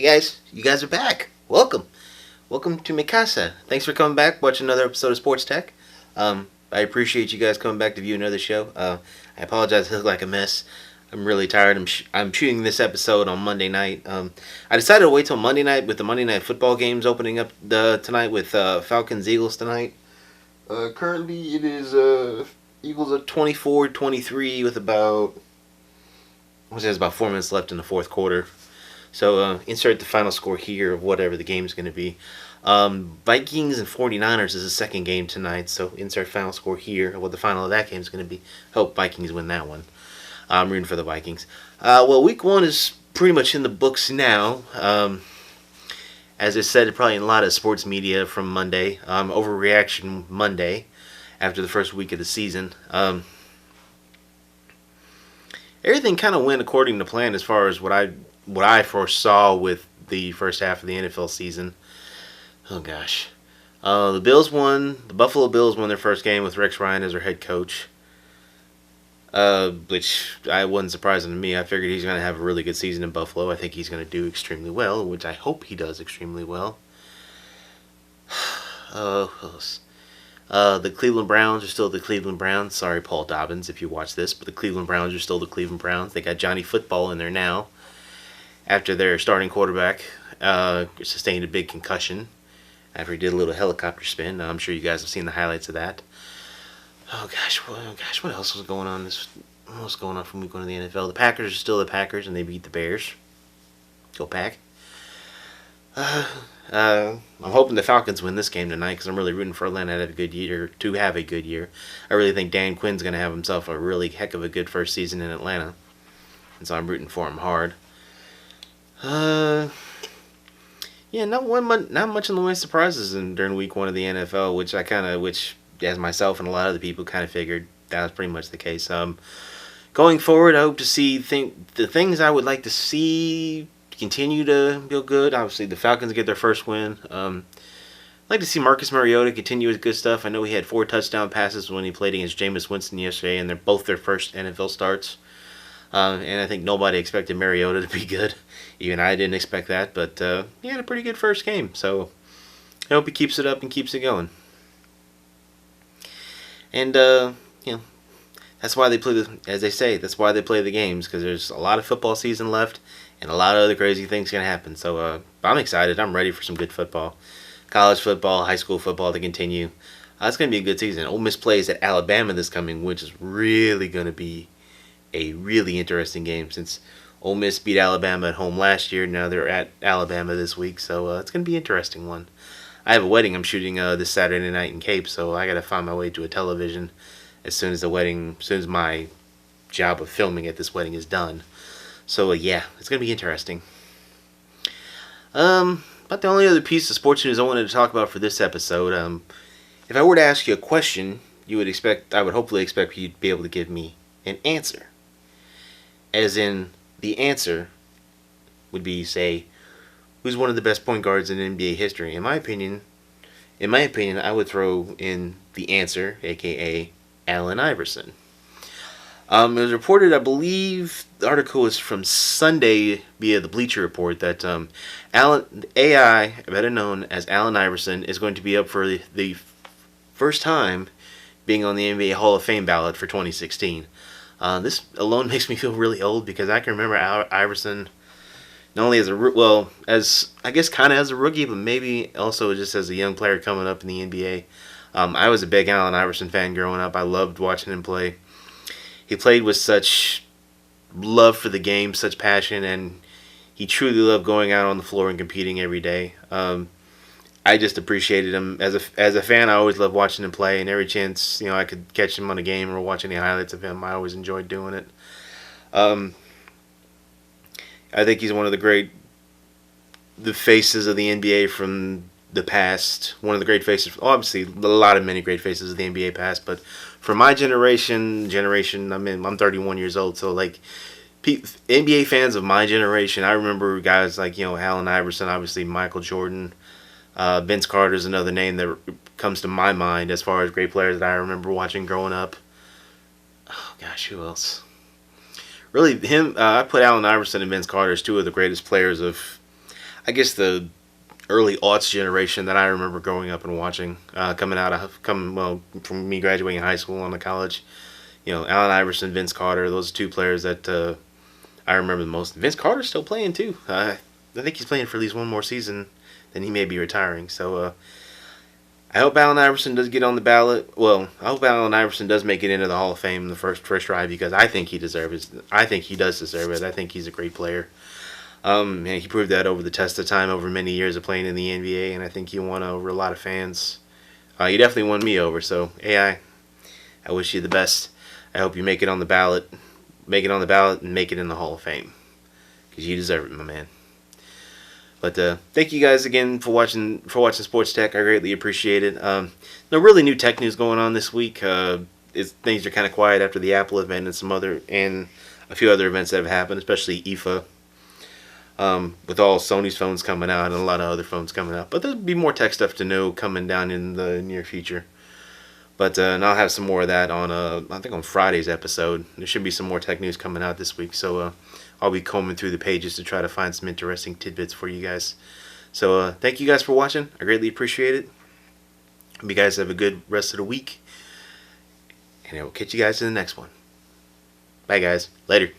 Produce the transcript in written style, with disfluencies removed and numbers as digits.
guys, you guys are back. Welcome to Mikasa. Thanks for coming back. Watch another episode of Sports Tech. I appreciate you guys coming back to view another show. I apologize. I look like a mess. I'm really tired. I'm shooting this episode on Monday night. I decided to wait till Monday night with the Monday Night Football games opening up tonight with Falcons Eagles tonight. Currently, it is Eagles at 24-23 with about 4 minutes left in the fourth quarter. So insert the final score here of whatever the game's going to be. Vikings and 49ers is the second game tonight, so insert final score here of what the final of that game is going to be. Hope Vikings win that one. I'm rooting for the Vikings. Well, week one is pretty much in the books now. As I said, probably in a lot of sports media from Monday. Overreaction Monday after the first week of the season. Everything kind of went according to plan as far as what I foresaw with the first half of the NFL season. Oh gosh. The Bills won. The Buffalo Bills won their first game with Rex Ryan as their head coach. Which I wasn't surprising to me. I figured he's going to have a really good season in Buffalo. I think he's going to do extremely well, which I hope he does extremely well. The Cleveland Browns are still the Cleveland Browns. Sorry, Paul Dobbins, if you watch this, but the Cleveland Browns are still the Cleveland Browns. They got Johnny Football in there now after their starting quarterback sustained a big concussion after he did a little helicopter spin. I'm sure you guys have seen the highlights of that. Oh gosh, what else was going on? What was going on from week one of the NFL? The Packers are still the Packers, and they beat the Bears. Go Pack! I'm hoping the Falcons win this game tonight because I'm really rooting for Atlanta to have a good year. I really think Dan Quinn's going to have himself a really heck of a good first season in Atlanta, and so I'm rooting for him hard. Yeah, not much in the way of surprises during week one of the NFL, which as myself and a lot of the people kind of figured that was pretty much the case. Going forward, I hope to see the things I would like to see continue to go good. Obviously, the Falcons get their first win. I'd like to see Marcus Mariota continue with good stuff. I know he had 4 touchdown passes when he played against Jameis Winston yesterday, and they're both their first NFL starts. And I think nobody expected Mariota to be good. Even I didn't expect that, but he had a pretty good first game. So I hope he keeps it up and keeps it going. And, that's why they play that's why they play the games, because there's a lot of football season left, and a lot of other crazy things can happen. So I'm excited. I'm ready for some good football. College football, high school football to continue. It's going to be a good season. Ole Miss plays at Alabama this coming, which is really going to be a really interesting game, since Ole Miss beat Alabama at home last year. Now they're at Alabama this week, so it's going to be an interesting one. I have a wedding I'm shooting this Saturday night in Cape, so I got to find my way to a television as soon as my job of filming at this wedding is done. So yeah, it's going to be interesting. About the only other piece of sports news I wanted to talk about for this episode, if I were to ask you a question, I would hopefully expect you to be able to give me an answer. As in, the answer would be, say, who's one of the best point guards in NBA history? In my opinion, I would throw in the answer, aka Allen Iverson. It was reported, I believe, the article is from Sunday via the Bleacher Report, that AI, better known as Allen Iverson, is going to be up for the first time being on the NBA Hall of Fame ballot for 2016. This alone makes me feel really old, because I can remember Iverson not only as a rookie, but maybe also just as a young player coming up in the NBA. I was a big Allen Iverson fan growing up. I loved watching him play. He played with such love for the game, such passion, and he truly loved going out on the floor and competing every day. I just appreciated him as a fan. I always loved watching him play, and every chance I could catch him on a game or watch any highlights of him, I always enjoyed doing it. I think he's one of the faces of the NBA from the past. One of the great faces, obviously, many great faces of the NBA past, but for my generation, I'm 31 years old, so like NBA fans of my generation, I remember guys like Allen Iverson, obviously Michael Jordan. Vince Carter is another name that comes to my mind as far as great players that I remember watching growing up. Oh gosh, who else? Really, I put Allen Iverson and Vince Carter as two of the greatest players of I guess the early aughts generation that I remember growing up and watching, from me graduating high school on to college. Allen Iverson, Vince Carter, those are two players that I remember the most. Vince Carter's still playing too. I think he's playing for at least one more season, then he may be retiring. So I hope Allen Iverson does get on the ballot. Well, I hope Allen Iverson does make it into the Hall of Fame in the first try because I think he deserves it. I think he does deserve it. I think he's a great player. And he proved that over the test of time over many years of playing in the NBA, and I think he won over a lot of fans. He definitely won me over. So AI, I wish you the best. I hope you make it on the ballot, and make it in the Hall of Fame because you deserve it, my man. But thank you guys again for watching Sports Tech. I greatly appreciate it. No really new tech news going on this week. Things are kind of quiet after the Apple event and a few other events that have happened, especially IFA. With all Sony's phones coming out and a lot of other phones coming out. But there'll be more tech stuff to know coming down in the near future. But and I'll have some more of that on I think on Friday's episode. There should be some more tech news coming out this week. So I'll be combing through the pages to try to find some interesting tidbits for you guys. So thank you guys for watching. I greatly appreciate it. Hope you guys have a good rest of the week. And I will catch you guys in the next one. Bye guys. Later.